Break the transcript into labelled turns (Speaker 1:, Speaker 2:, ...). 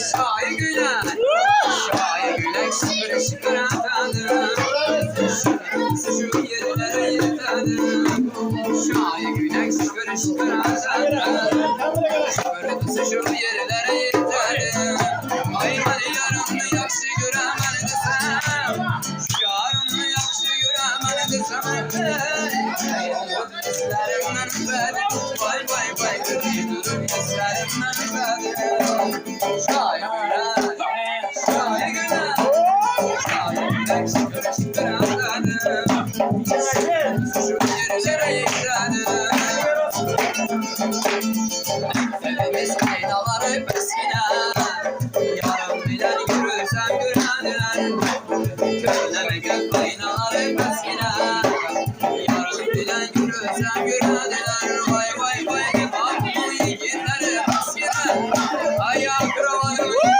Speaker 1: Şair gülen şıkır şıkır atanım. Şu yerlere yetanım. Şair gülen şıkır şıkır atanım. Şıkır şu yerlere yetanım. Ay hadi yarını yakşı göremen desem. Şu yarını yakşı göremen desem. Hislerimden benim. Vay vay vay kırıyorum hislerimden benim. Şair gülen şair gülen şıkır şıkır atanım. Şu yerlere yetanım. Elimiz kaynalar hep eskiden. Yarım bilen yürüsem gürenler. Könleme gök kaynalar hep eskiden. Yarım bilen yürüsem gürenler. Vay vay vay. Aklı yiğitler hep eskiden. Ay akrabayım.